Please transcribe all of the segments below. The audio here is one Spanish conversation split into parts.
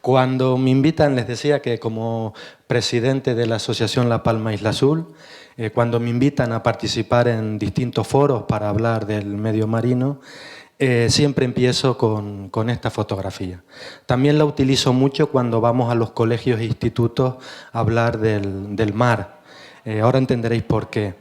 Cuando me invitan, les decía que como presidente de la Asociación La Palma Isla Azul, cuando me invitan a participar en distintos foros para hablar del medio marino, siempre empiezo con esta fotografía. También la utilizo mucho cuando vamos a los colegios e institutos a hablar del mar. Ahora entenderéis por qué.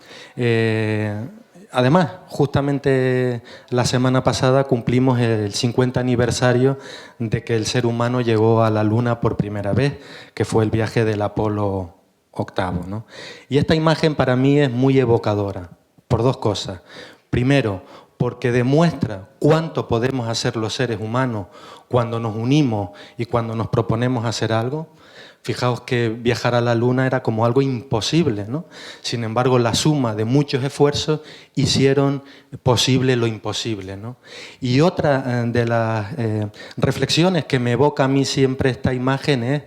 Además, justamente la semana pasada cumplimos el 50 aniversario de que el ser humano llegó a la Luna por primera vez, que fue el viaje del Apolo 8, ¿no? Y esta imagen para mí es muy evocadora, por dos cosas. Primero, porque demuestra cuánto podemos hacer los seres humanos cuando nos unimos y cuando nos proponemos hacer algo. Fijaos que viajar a la Luna era como algo imposible, ¿no? Sin embargo, la suma de muchos esfuerzos hicieron posible lo imposible, ¿no? Y otra de las reflexiones que me evoca a mí siempre esta imagen es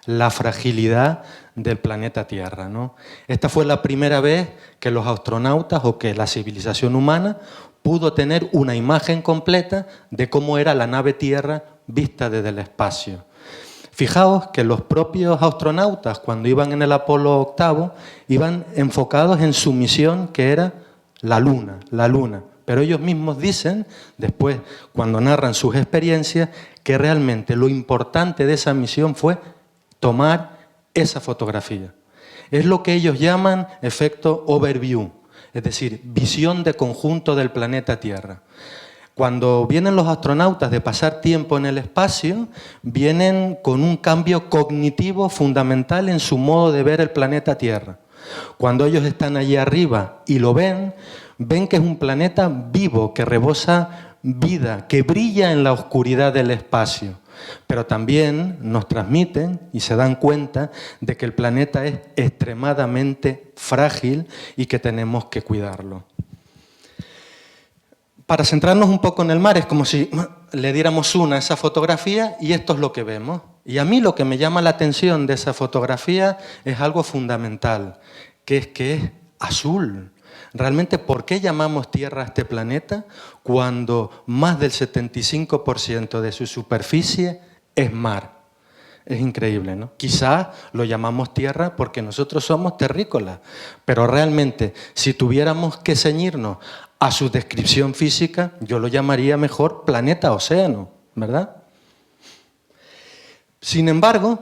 la fragilidad del planeta Tierra, ¿no? Esta fue la primera vez que los astronautas o que la civilización humana pudo tener una imagen completa de cómo era la nave Tierra vista desde el espacio. Fijaos que los propios astronautas, cuando iban en el Apolo 8, iban enfocados en su misión, que era la Luna. Pero ellos mismos dicen, después, cuando narran sus experiencias, que realmente lo importante de esa misión fue tomar esa fotografía. Es lo que ellos llaman efecto overview, es decir, visión de conjunto del planeta Tierra. Cuando vienen los astronautas de pasar tiempo en el espacio, vienen con un cambio cognitivo fundamental en su modo de ver el planeta Tierra. Cuando ellos están allí arriba y lo ven, ven que es un planeta vivo, que rebosa vida, que brilla en la oscuridad del espacio. Pero también nos transmiten y se dan cuenta de que el planeta es extremadamente frágil y que tenemos que cuidarlo. Para centrarnos un poco en el mar, es como si le diéramos a esa fotografía y esto es lo que vemos. Y a mí lo que me llama la atención de esa fotografía es algo fundamental, que es azul. Realmente, ¿por qué llamamos Tierra a este planeta cuando más del 75% de su superficie es mar? Es increíble, ¿no? Quizás lo llamamos Tierra porque nosotros somos terrícolas, pero realmente, si tuviéramos que ceñirnos a su descripción física, yo lo llamaría mejor planeta-océano, ¿verdad? Sin embargo,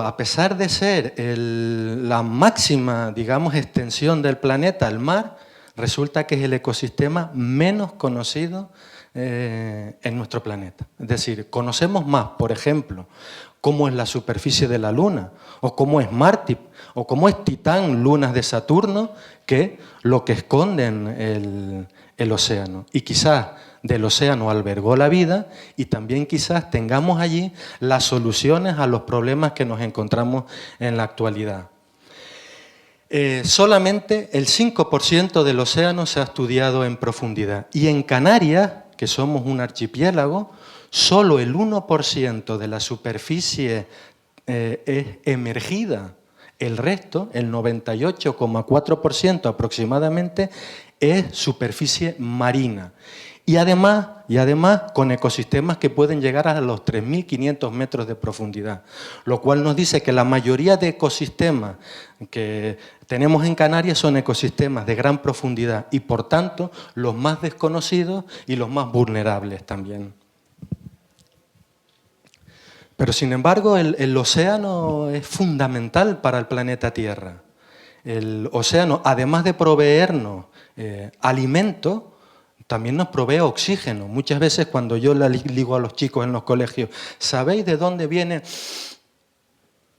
a pesar de ser la máxima, digamos, extensión del planeta, el mar, resulta que es el ecosistema menos conocido en nuestro planeta. Es decir, conocemos más, por ejemplo, cómo es la superficie de la Luna, o cómo es Marte, o cómo es Titán, lunas de Saturno, que lo que esconden el océano. Y quizás del océano albergó la vida y también quizás tengamos allí las soluciones a los problemas que nos encontramos en la actualidad. Solamente el 5% del océano se ha estudiado en profundidad. Y en Canarias, que somos un archipiélago, solo el 1% de la superficie es emergida. El resto, el 98,4% aproximadamente, es superficie marina. Y además con ecosistemas que pueden llegar a los 3.500 metros de profundidad. Lo cual nos dice que la mayoría de ecosistemas que tenemos en Canarias son ecosistemas de gran profundidad y, por tanto, los más desconocidos y los más vulnerables también. Pero, sin embargo, el océano es fundamental para el planeta Tierra. El océano, además de proveernos alimento, también nos provee oxígeno. Muchas veces cuando yo le digo a los chicos en los colegios, ¿sabéis de dónde viene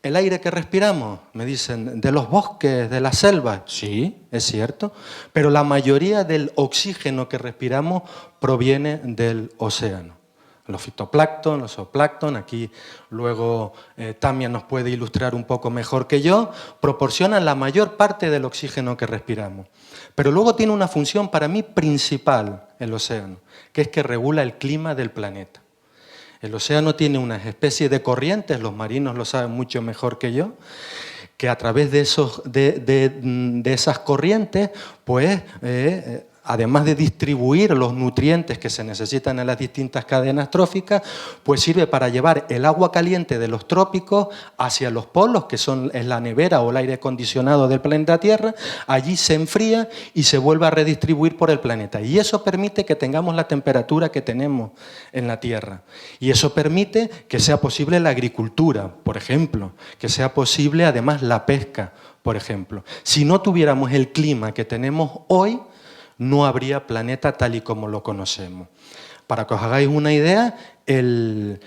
el aire que respiramos? Me dicen, de los bosques, de las selvas. Sí, es cierto, pero la mayoría del oxígeno que respiramos proviene del océano. Los fitoplancton, los zooplancton, aquí luego Tamia nos puede ilustrar un poco mejor que yo, proporcionan la mayor parte del oxígeno que respiramos. Pero luego tiene una función para mí principal el océano, que es que regula el clima del planeta. El océano tiene unas especies de corrientes, los marinos lo saben mucho mejor que yo, que a través de esas corrientes, pues además de distribuir los nutrientes que se necesitan en las distintas cadenas tróficas, pues sirve para llevar el agua caliente de los trópicos hacia los polos, que es la nevera o el aire acondicionado del planeta Tierra. Allí se enfría y se vuelve a redistribuir por el planeta. Y eso permite que tengamos la temperatura que tenemos en la Tierra. Y eso permite que sea posible la agricultura, por ejemplo, que sea posible además la pesca, por ejemplo. Si no tuviéramos el clima que tenemos hoy, no habría planeta tal y como lo conocemos. Para que os hagáis una idea, el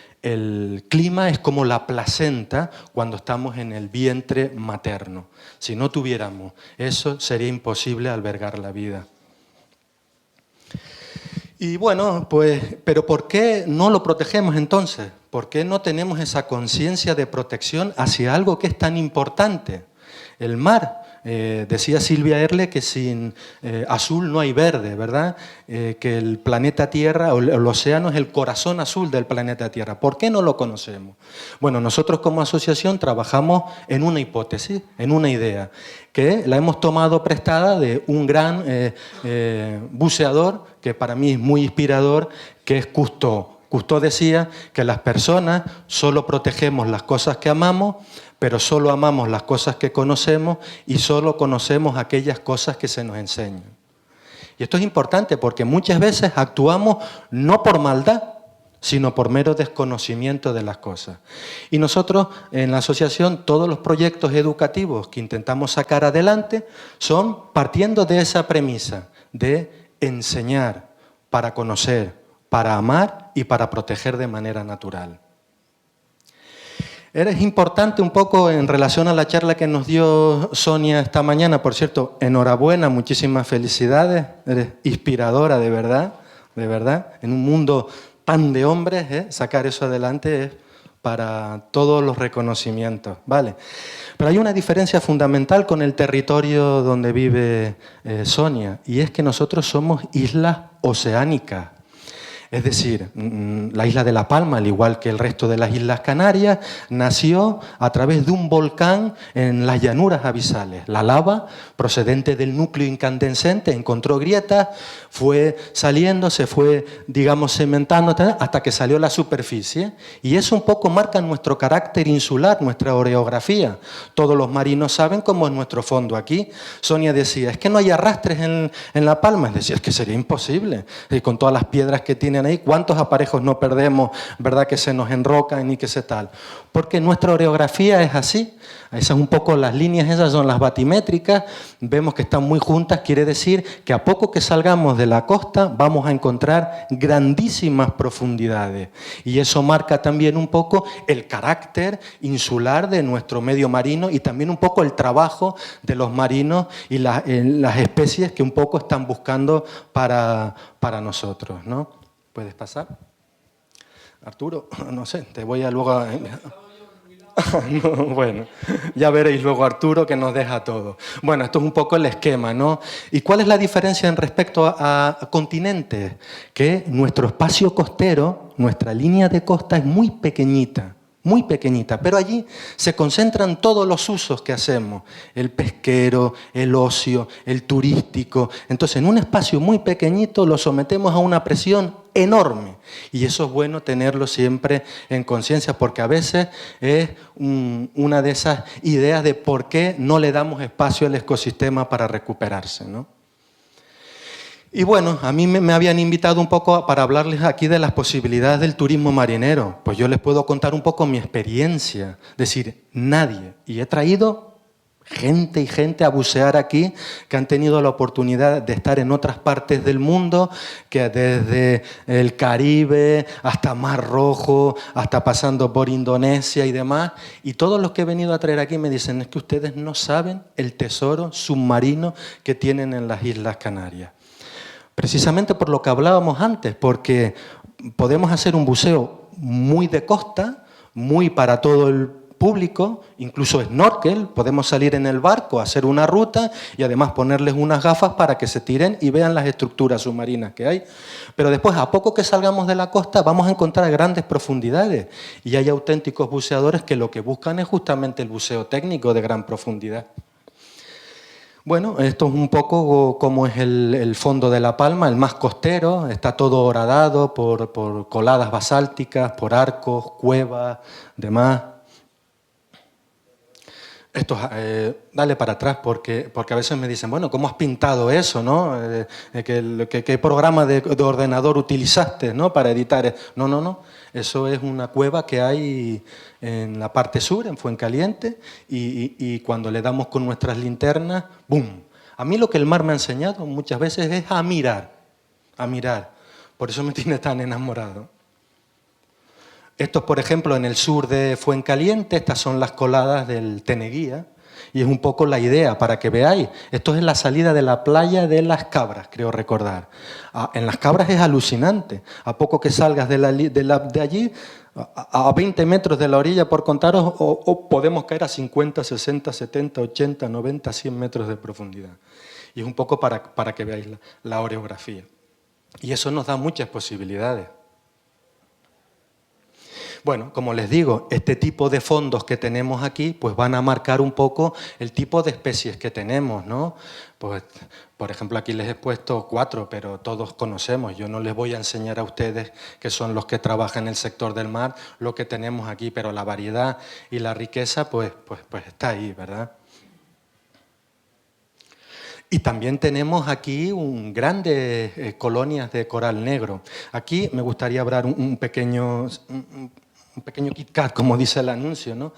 clima es como la placenta cuando estamos en el vientre materno. Si no tuviéramos eso, sería imposible albergar la vida. Y bueno, pues, ¿pero por qué no lo protegemos entonces? ¿Por qué no tenemos esa conciencia de protección hacia algo que es tan importante? El mar. Decía Silvia Erle que sin azul no hay verde, ¿verdad? Que el planeta Tierra, o el océano, es el corazón azul del planeta Tierra. ¿Por qué no lo conocemos? Bueno, nosotros como asociación trabajamos en una hipótesis, en una idea, que la hemos tomado prestada de un gran buceador, que para mí es muy inspirador, que es Cousteau. Cousteau decía que las personas solo protegemos las cosas que amamos, pero solo amamos las cosas que conocemos y solo conocemos aquellas cosas que se nos enseñan. Y esto es importante porque muchas veces actuamos no por maldad, sino por mero desconocimiento de las cosas. Y nosotros en la asociación, todos los proyectos educativos que intentamos sacar adelante son partiendo de esa premisa de enseñar para conocer, para amar y para proteger de manera natural. Es importante un poco en relación a la charla que nos dio Sonia esta mañana. Por cierto, enhorabuena, muchísimas felicidades. Eres inspiradora, de verdad, de verdad. En un mundo tan de hombres, sacar eso adelante es para todos los reconocimientos, ¿vale? Pero hay una diferencia fundamental con el territorio donde vive Sonia, y es que nosotros somos islas oceánicas. Es decir, la isla de La Palma, al igual que el resto de las Islas Canarias, nació a través de un volcán en las llanuras abisales. La lava, procedente del núcleo incandescente, encontró grietas, fue saliendo, se fue, digamos, cementando hasta que salió a la superficie. Y eso un poco marca nuestro carácter insular, nuestra orografía. Todos los marinos saben cómo es nuestro fondo aquí. Sonia decía, es que no hay arrastres en La Palma. Es decir, es que sería imposible. Y con todas las piedras que tienen ahí, ¿cuántos aparejos no perdemos, verdad, que se nos enrocan y que se tal? Porque nuestra orografía es así. Esas un poco las líneas, esas son las batimétricas, vemos que están muy juntas, quiere decir que a poco que salgamos de la costa vamos a encontrar grandísimas profundidades. Y eso marca también un poco el carácter insular de nuestro medio marino y también un poco el trabajo de los marinos y las especies que un poco están buscando para nosotros, ¿no? ¿Puedes pasar? Arturo, no sé, te voy a luego... No, bueno, ya veréis luego Arturo que nos deja todo. Bueno, esto es un poco el esquema, ¿no? ¿Y cuál es la diferencia en respecto a continentes? Que nuestro espacio costero, nuestra línea de costa es muy pequeñita, pero allí se concentran todos los usos que hacemos, el pesquero, el ocio, el turístico. Entonces, en un espacio muy pequeñito lo sometemos a una presión enorme y eso es bueno tenerlo siempre en conciencia porque a veces es una de esas ideas de por qué no le damos espacio al ecosistema para recuperarse, ¿no? Y bueno, a mí me habían invitado un poco para hablarles aquí de las posibilidades del turismo marinero. Pues yo les puedo contar un poco mi experiencia. Es decir, nadie. Y he traído gente y gente a bucear aquí que han tenido la oportunidad de estar en otras partes del mundo, que desde el Caribe hasta Mar Rojo, hasta pasando por Indonesia y demás. Y todos los que he venido a traer aquí me dicen, es que ustedes no saben el tesoro submarino que tienen en las Islas Canarias. Precisamente por lo que hablábamos antes, porque podemos hacer un buceo muy de costa, muy para todo el público, incluso snorkel, podemos salir en el barco, hacer una ruta y además ponerles unas gafas para que se tiren y vean las estructuras submarinas que hay. Pero después, a poco que salgamos de la costa, vamos a encontrar grandes profundidades y hay auténticos buceadores que lo que buscan es justamente el buceo técnico de gran profundidad. Bueno, esto es un poco como es el fondo de La Palma, el más costero, está todo horadado por coladas basálticas, por arcos, cuevas, demás. Esto, dale para atrás, porque a veces me dicen, bueno, ¿cómo has pintado eso, no? ¿Qué programa de ordenador utilizaste, no, para editar? No, no, no. Eso es una cueva que hay en la parte sur, en Fuencaliente, y cuando le damos con nuestras linternas, ¡bum! A mí lo que el mar me ha enseñado muchas veces es a mirar, a mirar. Por eso me tiene tan enamorado. Esto, por ejemplo, en el sur de Fuencaliente, estas son las coladas del Teneguía, y es un poco la idea para que veáis. Esto es la salida de la playa de Las Cabras, creo recordar. En Las Cabras es alucinante. A poco que salgas de allí, a 20 metros de la orilla, por contaros, o podemos caer a 50, 60, 70, 80, 90, 100 metros de profundidad. Y es un poco para que veáis la orografía. Y eso nos da muchas posibilidades. Bueno, como les digo, este tipo de fondos que tenemos aquí pues van a marcar un poco el tipo de especies que tenemos, ¿no? Pues, por ejemplo, aquí les he puesto 4, pero todos conocemos. Yo no les voy a enseñar a ustedes, que son los que trabajan en el sector del mar, lo que tenemos aquí, pero la variedad y la riqueza pues está ahí, ¿verdad? Y también tenemos aquí grandes colonias de coral negro. Aquí me gustaría hablar un pequeño Kit Kat, como dice el anuncio, ¿no?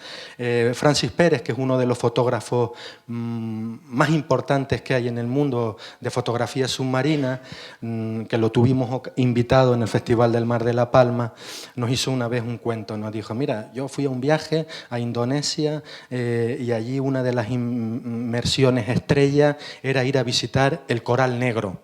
Francis Pérez, que es uno de los fotógrafos más importantes que hay en el mundo de fotografía submarina, que lo tuvimos invitado en el Festival del Mar de La Palma, nos hizo una vez un cuento, nos dijo, mira, yo fui a un viaje a Indonesia y allí una de las inmersiones estrella era ir a visitar el coral negro.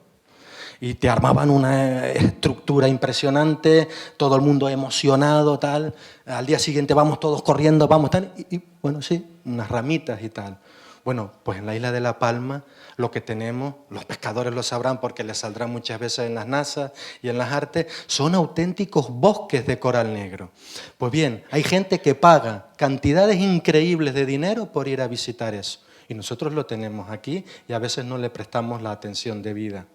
Y te armaban una estructura impresionante, todo el mundo emocionado, tal. Al día siguiente vamos todos corriendo, vamos, tal. Y bueno, sí, unas ramitas y tal. Bueno, pues en la isla de La Palma lo que tenemos, los pescadores lo sabrán porque les saldrá muchas veces en las NASA y en las artes, son auténticos bosques de coral negro. Pues bien, hay gente que paga cantidades increíbles de dinero por ir a visitar eso. Y nosotros lo tenemos aquí y a veces no le prestamos la atención debida.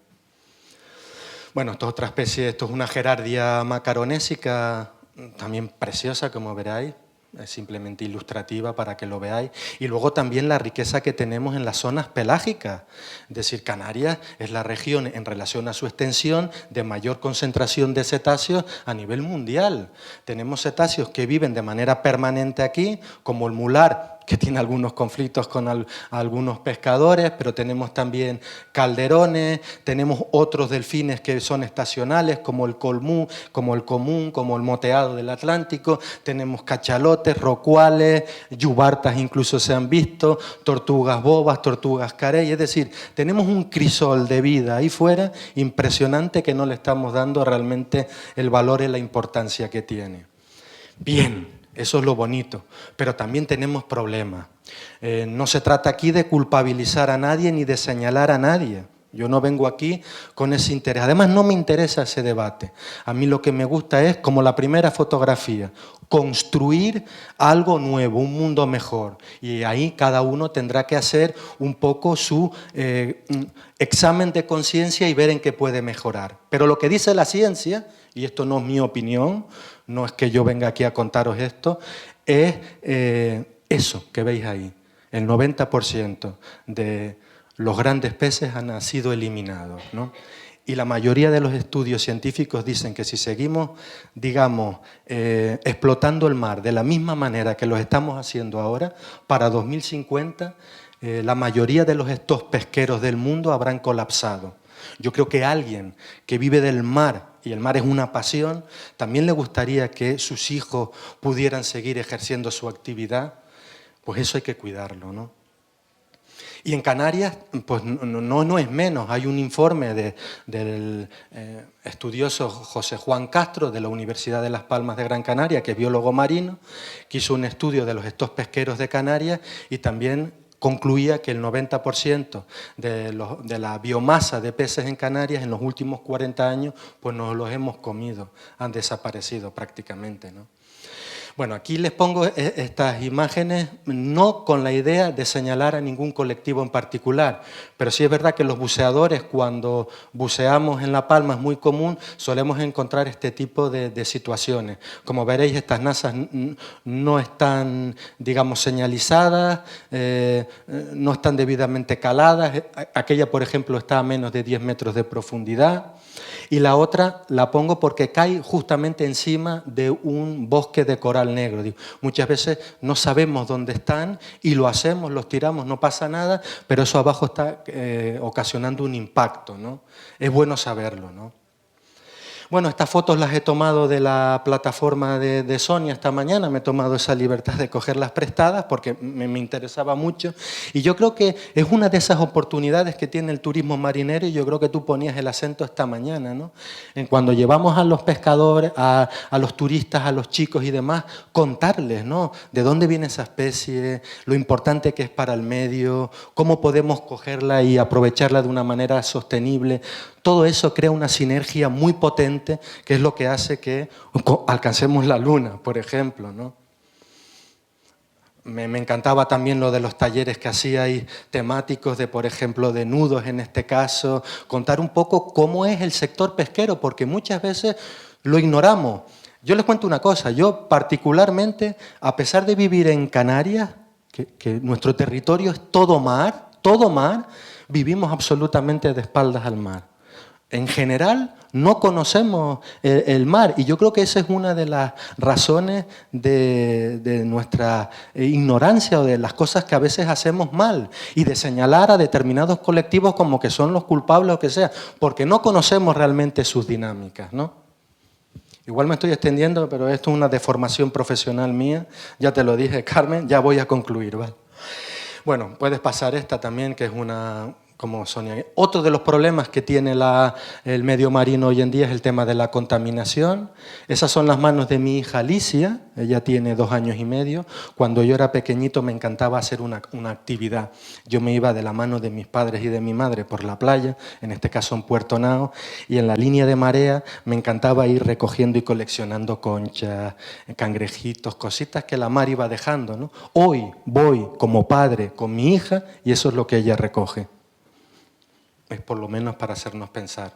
Bueno, esto es otra especie, esto es una gerardia macaronésica, también preciosa, como veráis, es simplemente ilustrativa para que lo veáis. Y luego también la riqueza que tenemos en las zonas pelágicas. Es decir, Canarias es la región, en relación a su extensión, de mayor concentración de cetáceos a nivel mundial. Tenemos cetáceos que viven de manera permanente aquí, como el mular, que tiene algunos conflictos con algunos pescadores, pero tenemos también calderones, tenemos otros delfines que son estacionales, como el colmú, como el común, como el moteado del Atlántico, tenemos cachalotes, rocuales, yubartas incluso se han visto, tortugas bobas, tortugas carey, es decir, tenemos un crisol de vida ahí fuera impresionante que no le estamos dando realmente el valor y la importancia que tiene. Bien. Eso es lo bonito, pero también tenemos problemas. No se trata aquí de culpabilizar a nadie ni de señalar a nadie. Yo no vengo aquí con ese interés. Además, no me interesa ese debate. A mí lo que me gusta es, como la primera fotografía, construir algo nuevo, un mundo mejor. Y ahí cada uno tendrá que hacer un poco su examen de conciencia y ver en qué puede mejorar. Pero lo que dice la ciencia, y esto no es mi opinión, no es que yo venga aquí a contaros esto, es eso que veis ahí. El 90% de los grandes peces han sido eliminados, ¿no? Y la mayoría de los estudios científicos dicen que si seguimos, digamos, explotando el mar de la misma manera que lo estamos haciendo ahora, para 2050 la mayoría de los estos pesqueros del mundo habrán colapsado. Yo creo que a alguien que vive del mar, y el mar es una pasión, también le gustaría que sus hijos pudieran seguir ejerciendo su actividad, pues eso hay que cuidarlo, ¿no? Y en Canarias, pues no es menos. Hay un informe del estudioso José Juan Castro, de la Universidad de Las Palmas de Gran Canaria, que es biólogo marino, que hizo un estudio de los estos pesqueros de Canarias y también concluía que el 90% de la biomasa de peces en Canarias en los últimos 40 años pues nos los hemos comido, han desaparecido prácticamente, ¿no? Bueno, aquí les pongo estas imágenes no con la idea de señalar a ningún colectivo en particular, pero sí es verdad que los buceadores, cuando buceamos en La Palma, es muy común, solemos encontrar este tipo de situaciones. Como veréis, estas nazas no están, digamos, señalizadas, no están debidamente caladas. Aquella, por ejemplo, está a menos de 10 metros de profundidad. Y la otra la pongo porque cae justamente encima de un bosque de coral negro. Muchas veces no sabemos dónde están y lo hacemos, los tiramos, no pasa nada, pero eso abajo está ocasionando un impacto, ¿no? Es bueno saberlo, ¿no? Bueno, estas fotos las he tomado de la plataforma de Sonia esta mañana, me he tomado esa libertad de cogerlas prestadas porque me interesaba mucho y yo creo que es una de esas oportunidades que tiene el turismo marinero y yo creo que tú ponías el acento esta mañana, ¿no? En cuando llevamos a los pescadores, a los turistas, a los chicos y demás, contarles, ¿no? De dónde viene esa especie, lo importante que es para el medio, cómo podemos cogerla y aprovecharla de una manera sostenible. Todo eso crea una sinergia muy potente, que es lo que hace que alcancemos la luna, por ejemplo, ¿no? Me encantaba también lo de los talleres que hacíais temáticos de, por ejemplo, de nudos en este caso, contar un poco cómo es el sector pesquero, porque muchas veces lo ignoramos. Yo les cuento una cosa, yo particularmente, a pesar de vivir en Canarias, que nuestro territorio es todo mar, vivimos absolutamente de espaldas al mar. En general, no conocemos el mar y yo creo que esa es una de las razones de nuestra ignorancia o de las cosas que a veces hacemos mal y de señalar a determinados colectivos como que son los culpables o que sea, porque no conocemos realmente sus dinámicas, ¿no? Igual me estoy extendiendo, pero esto es una deformación profesional mía, ya te lo dije, Carmen, ya voy a concluir, ¿vale? Bueno, puedes pasar esta también, que es una... como Sonia. Otro de los problemas que tiene el medio marino hoy en día es el tema de la contaminación. Esas son las manos de mi hija Alicia, ella tiene 2 años y medio. Cuando yo era pequeñito me encantaba hacer una actividad. Yo me iba de la mano de mis padres y de mi madre por la playa, en este caso en Puerto Nao, y en la línea de marea me encantaba ir recogiendo y coleccionando conchas, cangrejitos, cositas que la mar iba dejando, ¿no? Hoy voy como padre con mi hija y eso es lo que ella recoge. Es por lo menos para hacernos pensar.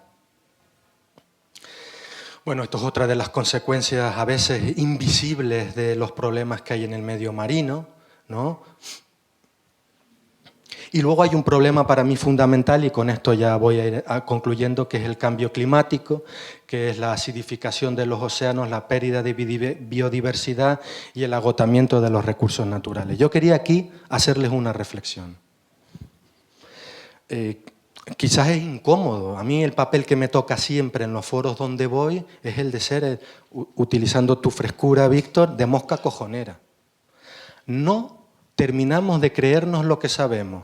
Bueno, esto es otra de las consecuencias a veces invisibles de los problemas que hay en el medio marino, ¿no? Y luego hay un problema para mí fundamental, y con esto ya voy a ir concluyendo, que es el cambio climático, que es la acidificación de los océanos, la pérdida de biodiversidad y el agotamiento de los recursos naturales. Yo quería aquí hacerles una reflexión. Quizás es incómodo. A mí el papel que me toca siempre en los foros donde voy es el de ser, utilizando tu frescura, Víctor, de mosca cojonera. No terminamos de creernos lo que sabemos.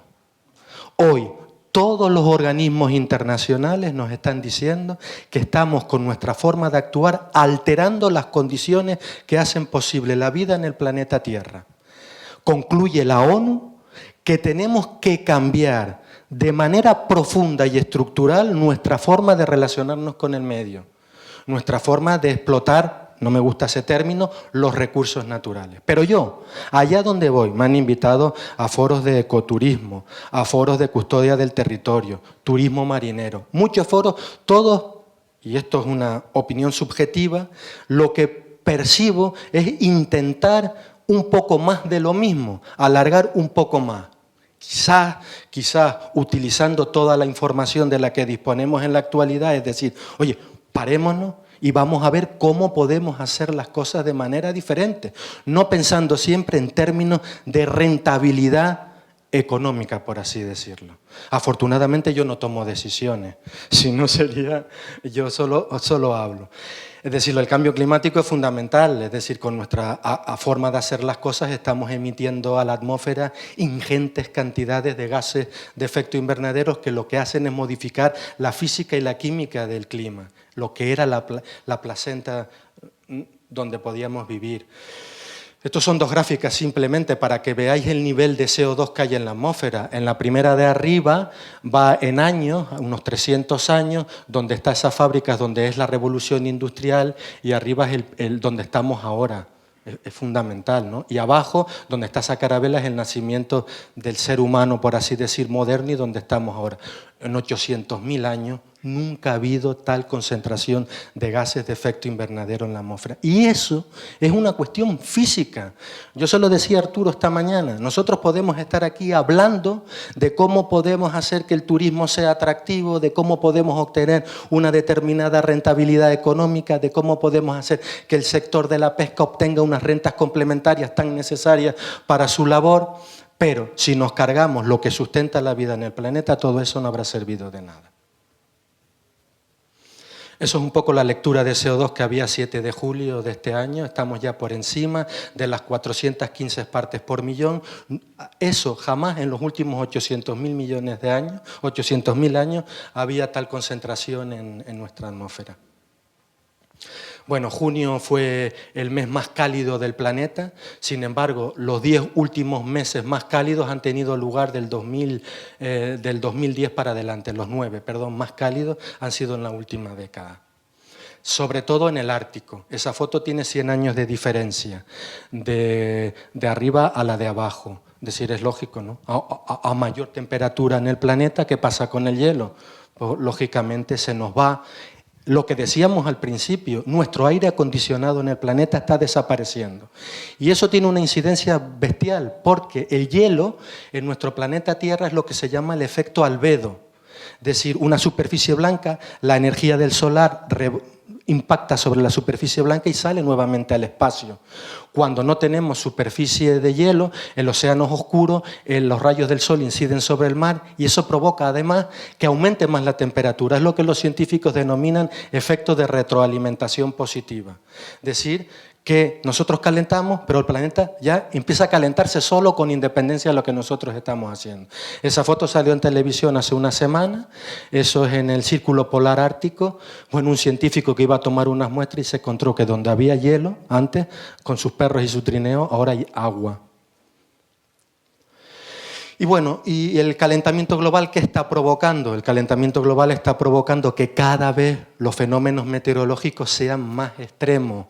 Hoy todos los organismos internacionales nos están diciendo que estamos con nuestra forma de actuar alterando las condiciones que hacen posible la vida en el planeta Tierra. Concluye la ONU que tenemos que cambiar de manera profunda y estructural nuestra forma de relacionarnos con el medio, nuestra forma de explotar, no me gusta ese término, los recursos naturales. Pero yo, allá donde voy, me han invitado a foros de ecoturismo, a foros de custodia del territorio, turismo marinero, muchos foros, todos, y esto es una opinión subjetiva, lo que percibo es intentar un poco más de lo mismo, alargar un poco más. Quizás utilizando toda la información de la que disponemos en la actualidad, es decir, oye, parémonos y vamos a ver cómo podemos hacer las cosas de manera diferente, no pensando siempre en términos de rentabilidad económica, por así decirlo. Afortunadamente yo no tomo decisiones, si no sería, yo solo hablo. Es decir, el cambio climático es fundamental, es decir, con nuestra forma de hacer las cosas estamos emitiendo a la atmósfera ingentes cantidades de gases de efecto invernadero que lo que hacen es modificar la física y la química del clima, lo que era la placenta donde podíamos vivir. Estos son 2 gráficas simplemente para que veáis el nivel de CO2 que hay en la atmósfera. En la primera de arriba va en años, unos 300 años, donde está esas fábricas, donde es la revolución industrial, y arriba es donde estamos ahora. Es fundamental, ¿no? Y abajo, donde está esa carabela, es el nacimiento del ser humano, por así decir, moderno, y donde estamos ahora. En 800.000 años nunca ha habido tal concentración de gases de efecto invernadero en la atmósfera. Y eso es una cuestión física. Yo se lo decía a Arturo esta mañana. Nosotros podemos estar aquí hablando de cómo podemos hacer que el turismo sea atractivo, de cómo podemos obtener una determinada rentabilidad económica, de cómo podemos hacer que el sector de la pesca obtenga unas rentas complementarias tan necesarias para su labor, pero si nos cargamos lo que sustenta la vida en el planeta, todo eso no habrá servido de nada. Eso es un poco la lectura de CO2 que había 7 de julio de este año. Estamos ya por encima de las 415 partes por millón. Eso jamás en los últimos 800.000 millones de años, 800.000 años, había tal concentración en nuestra atmósfera. Bueno, junio fue el mes más cálido del planeta, sin embargo, los 10 últimos meses más cálidos han tenido lugar del 2010 para adelante, los 9, perdón, más cálidos han sido en la última década. Sobre todo en el Ártico. Esa foto tiene 100 años de diferencia, de arriba a la de abajo. Es decir, es lógico, ¿no? A mayor temperatura en el planeta, ¿qué pasa con el hielo? Pues, lógicamente se nos va. Lo que decíamos al principio, nuestro aire acondicionado en el planeta está desapareciendo. Y eso tiene una incidencia bestial, porque el hielo en nuestro planeta Tierra es lo que se llama el efecto albedo. Es decir, una superficie blanca, la energía del solar impacta sobre la superficie blanca y sale nuevamente al espacio. Cuando no tenemos superficie de hielo, el océano es oscuro, los rayos del sol inciden sobre el mar y eso provoca además que aumente más la temperatura. Es lo que los científicos denominan efecto de retroalimentación positiva. Es decir, que nosotros calentamos, pero el planeta ya empieza a calentarse solo con independencia de lo que nosotros estamos haciendo. Esa foto salió en televisión hace una semana, eso es en el Círculo Polar Ártico. Bueno, un científico que iba a tomar unas muestras y se encontró que donde había hielo antes, con sus perros y su trineo, ahora hay agua. Y bueno, ¿y el calentamiento global qué está provocando? El calentamiento global está provocando que cada vez los fenómenos meteorológicos sean más extremos.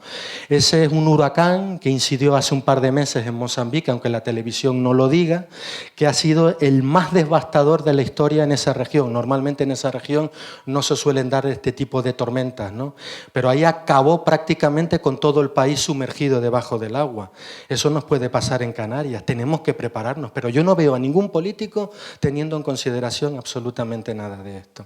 Ese es un huracán que incidió hace un par de meses en Mozambique, aunque la televisión no lo diga, que ha sido el más devastador de la historia en esa región. Normalmente en esa región no se suelen dar este tipo de tormentas, ¿no? Pero ahí acabó prácticamente con todo el país sumergido debajo del agua. Eso nos puede pasar en Canarias, tenemos que prepararnos, pero yo no veo a ningún político teniendo en consideración absolutamente nada de esto.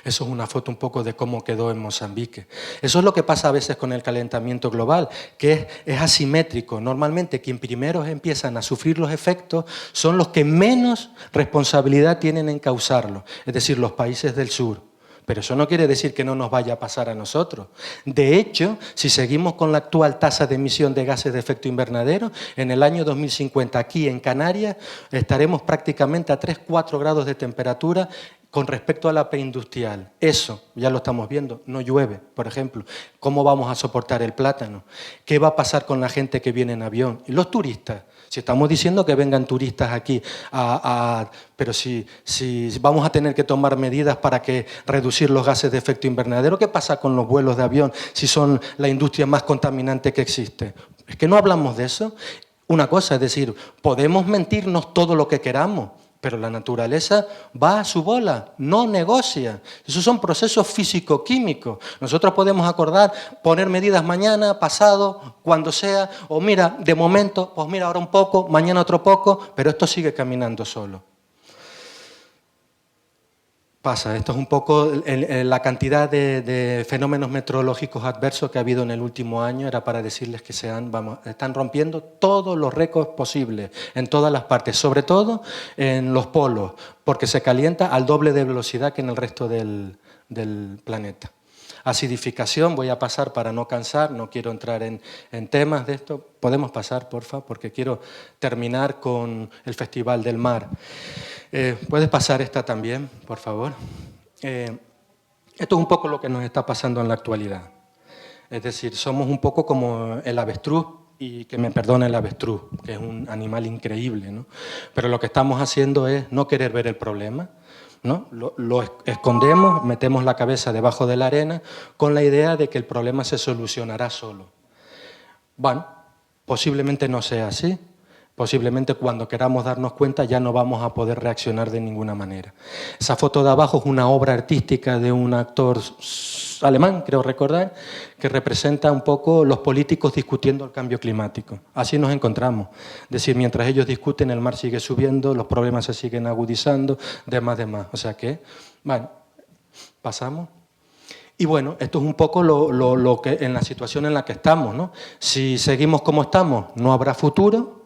Eso es una foto un poco de cómo quedó en Mozambique. Eso es lo que pasa a veces con el calentamiento global, que es asimétrico. Normalmente quien primero empiezan a sufrir los efectos son los que menos responsabilidad tienen en causarlo, es decir, los países del sur. Pero eso no quiere decir que no nos vaya a pasar a nosotros. De hecho, si seguimos con la actual tasa de emisión de gases de efecto invernadero, en el año 2050 aquí en Canarias estaremos prácticamente a 3-4 grados de temperatura con respecto a la preindustrial. Eso, ya lo estamos viendo, no llueve, por ejemplo. ¿Cómo vamos a soportar el plátano? ¿Qué va a pasar con la gente que viene en avión? ¿Y los turistas? Si estamos diciendo que vengan turistas aquí, pero si vamos a tener que tomar medidas para reducir los gases de efecto invernadero, ¿qué pasa con los vuelos de avión si son la industria más contaminante que existe? Es que no hablamos de eso. Una cosa, es decir, podemos mentirnos todo lo que queramos, pero la naturaleza va a su bola, no negocia. Esos son procesos físico-químicos. Nosotros podemos acordar poner medidas mañana, pasado, cuando sea, o mira, de momento, pues mira, ahora un poco, mañana otro poco, pero esto sigue caminando solo. Pasa, esto es un poco la cantidad de fenómenos meteorológicos adversos que ha habido en el último año. Era para decirles que están rompiendo todos los récords posibles en todas las partes, sobre todo en los polos, porque se calienta al doble de velocidad que en el resto del planeta. Acidificación, voy a pasar para no cansar, no quiero entrar en temas de esto. ¿Podemos pasar, porfa? Porque quiero terminar con el Festival del Mar. ¿Puedes pasar esta también, por favor? Esto es un poco lo que nos está pasando en la actualidad. Es decir, somos un poco como el avestruz, y que me perdone el avestruz, que es un animal increíble, ¿no? Pero lo que estamos haciendo es no querer ver el problema, ¿no? Lo escondemos, metemos la cabeza debajo de la arena con la idea de que el problema se solucionará solo. Bueno, posiblemente no sea así. Posiblemente cuando queramos darnos cuenta ya no vamos a poder reaccionar de ninguna manera. Esa foto de abajo es una obra artística de un actor alemán, creo recordar, que representa un poco los políticos discutiendo el cambio climático. Así nos encontramos. Es decir, mientras ellos discuten, el mar sigue subiendo, los problemas se siguen agudizando, demás. O sea que, bueno, pasamos. Y bueno, esto es un poco lo que en la situación en la que estamos, ¿no? Si seguimos como estamos, no habrá futuro.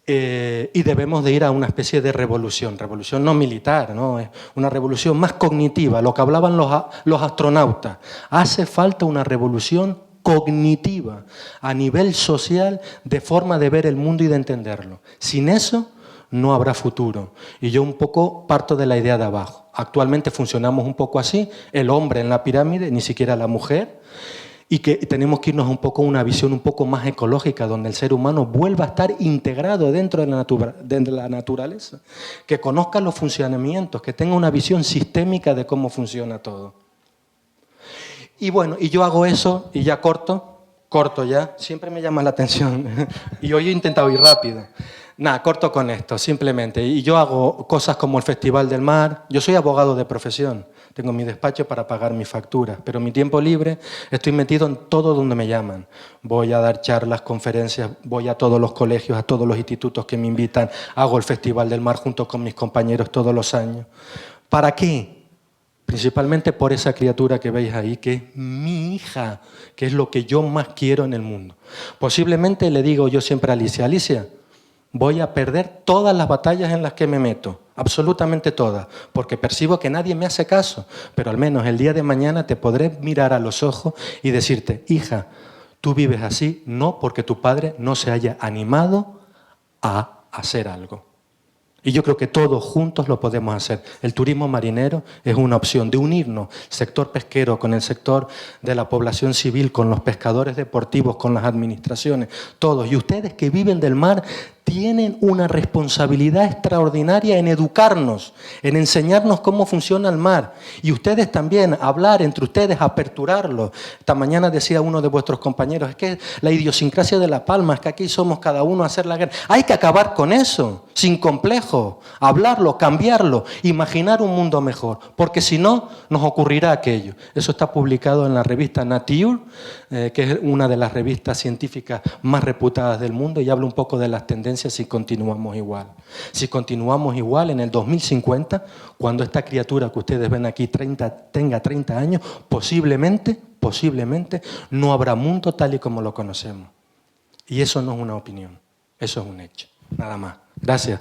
Y debemos de ir a una especie de revolución no militar, ¿no? Es una revolución más cognitiva, lo que hablaban los astronautas. Hace falta una revolución cognitiva a nivel social de forma de ver el mundo y de entenderlo. Sin eso no habrá futuro. Y yo un poco parto de la idea de abajo. Actualmente funcionamos un poco así, el hombre en la pirámide, ni siquiera la mujer, y que tenemos que irnos un poco a una visión un poco más ecológica, donde el ser humano vuelva a estar integrado dentro de la naturaleza, que conozca los funcionamientos, que tenga una visión sistémica de cómo funciona todo. Y bueno, y yo hago eso y ya corto ya, siempre me llama la atención, y hoy he intentado ir rápido. Nada, corto con esto, simplemente. Y yo hago cosas como el Festival del Mar. Yo soy abogado de profesión, tengo mi despacho para pagar mis facturas, pero en mi tiempo libre estoy metido en todo donde me llaman. Voy a dar charlas, conferencias, voy a todos los colegios, a todos los institutos que me invitan, hago el Festival del Mar junto con mis compañeros todos los años. ¿Para qué? Principalmente por esa criatura que veis ahí, que es mi hija, que es lo que yo más quiero en el mundo. Posiblemente le digo yo siempre a Alicia, voy a perder todas las batallas en las que me meto, absolutamente todas, porque percibo que nadie me hace caso, pero al menos el día de mañana te podré mirar a los ojos y decirte, hija, tú vives así no porque tu padre no se haya animado a hacer algo. Y yo creo que todos juntos lo podemos hacer. El turismo marinero es una opción de unirnos, sector pesquero con el sector de la población civil, con los pescadores deportivos, con las administraciones, todos. Y ustedes que viven del mar tienen una responsabilidad extraordinaria en educarnos, en enseñarnos cómo funciona el mar. Y ustedes también, hablar entre ustedes, aperturarlo. Esta mañana decía uno de vuestros compañeros, es que la idiosincrasia de La Palma, es que aquí somos cada uno a hacer la guerra. Hay que acabar con eso, sin complejo, hablarlo, cambiarlo, imaginar un mundo mejor, porque si no, nos ocurrirá aquello. Eso está publicado en la revista Nature, que es una de las revistas científicas más reputadas del mundo, y habla un poco de las tendencias si continuamos igual. Si continuamos igual en el 2050, cuando esta criatura que ustedes ven aquí tenga 30 años, posiblemente no habrá mundo tal y como lo conocemos. Y eso no es una opinión, eso es un hecho. Nada más. Gracias.